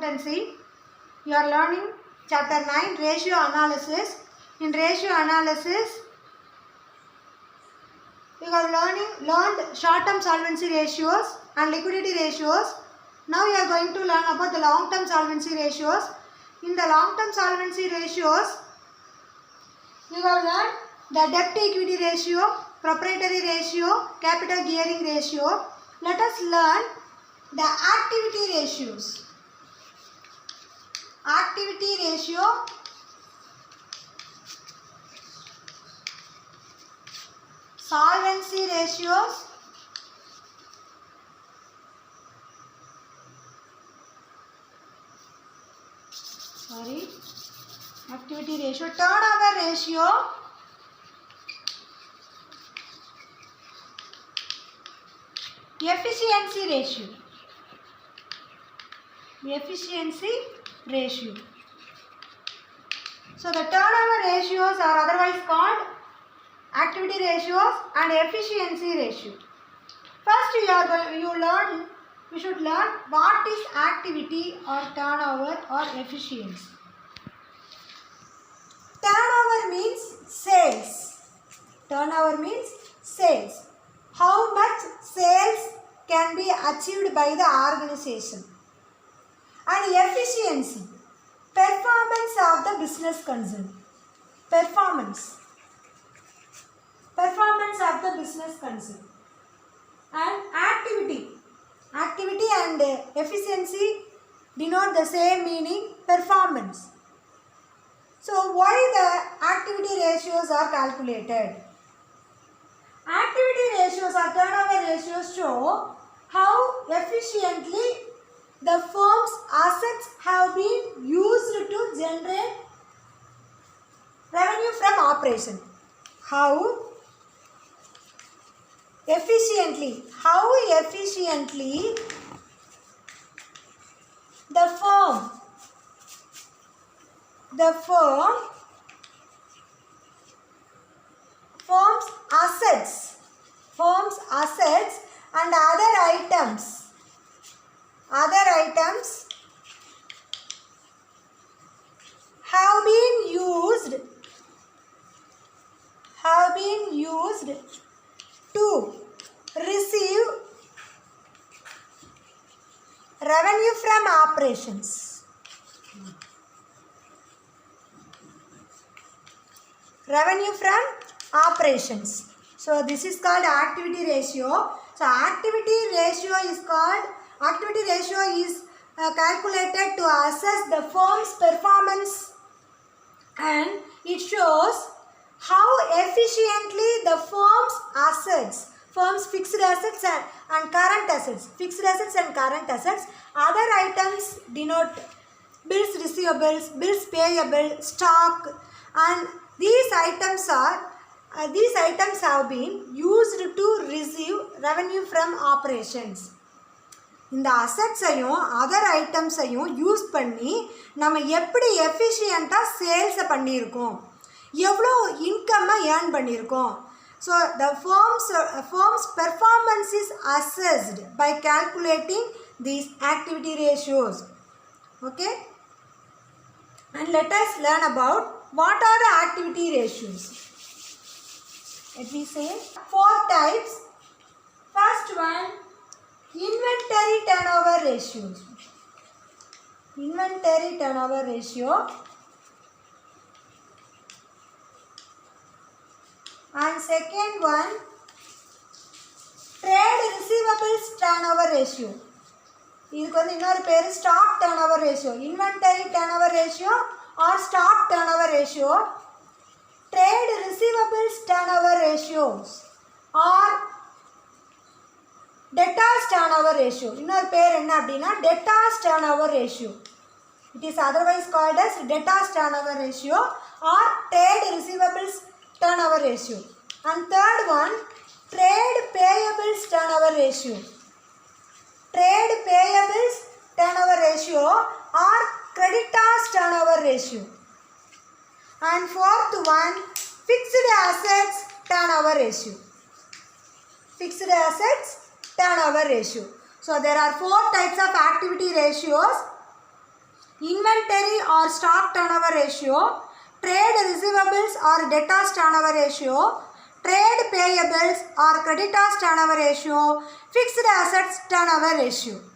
accountancy. You are learning chapter 9 ratio analysis. In ratio analysis, you are learned short-term solvency ratios and liquidity ratios. Now you are going to learn about the long-term solvency ratios. In the long-term solvency ratios, you have learned the debt equity ratio, proprietary ratio, capital gearing ratio. Let us learn the activity ratios. Activity ratio, solvency ratios, activity ratio, turnover ratio, efficiency ratio. Efficiency ratio. So the turnover ratios are otherwise called activity ratios and efficiency ratio. First you should learn what is activity or turnover or efficiency. Turnover means sales. Turnover means sales. How much sales can be achieved by the organization. And efficiency, performance of the business concern. Performance of the business concern. And activity and efficiency denote the same meaning, performance. So why the activity ratios are calculated? Activity ratios or turnover ratios show how efficiently the firm's assets have been used to generate revenue from operation. How efficiently the firm's assets and other items have been used to receive revenue from operations. So this is called activity ratio. So activity ratio is calculated to assess the firm's performance, and it shows how efficiently the firm's fixed assets and current assets, other items denote bills receivables, bills payable, stock, and these items have been used to receive revenue from operations. இந்த அசெட்ஸையும் other ஐட்டம்ஸையும் use பண்ணி நம்ம எப்படி எஃபிஷியண்ட்டாக சேல்ஸை பண்ணியிருக்கோம், எவ்வளோ இன்கம்மை earn பண்ணியிருக்கோம். So the firm's performance is assessed by calculating these activity ratios. Okay? And let us learn about what are the activity ratios. Let me say 4 types. First one, inventory turnover ratios. Inventory turnover ratio. And second one, trade receivables turnover ratio. இதுக்கு வந்து இன்னொரு பேர் stock turnover ratio. Inventory turnover ratio or stock turnover ratio, trade receivables turnover ratios or debtors turnover ratio. இன்னொரு பேர் என்ன அப்படின்னா debtors turnover ratio. It is otherwise called as debtors turnover ratio or trade receivables turnover ratio. And third one, trade payables turnover ratio. Trade payables turnover ratio or creditors turnover ratio. And fourth one, fixed assets turnover ratio. Fixed assets turnover ratio. So there are 4 types of activity ratios. inventory or stock turnover ratio, trade receivables or debtors turnover ratio, trade payables or creditors turnover ratio, fixed assets turnover ratio.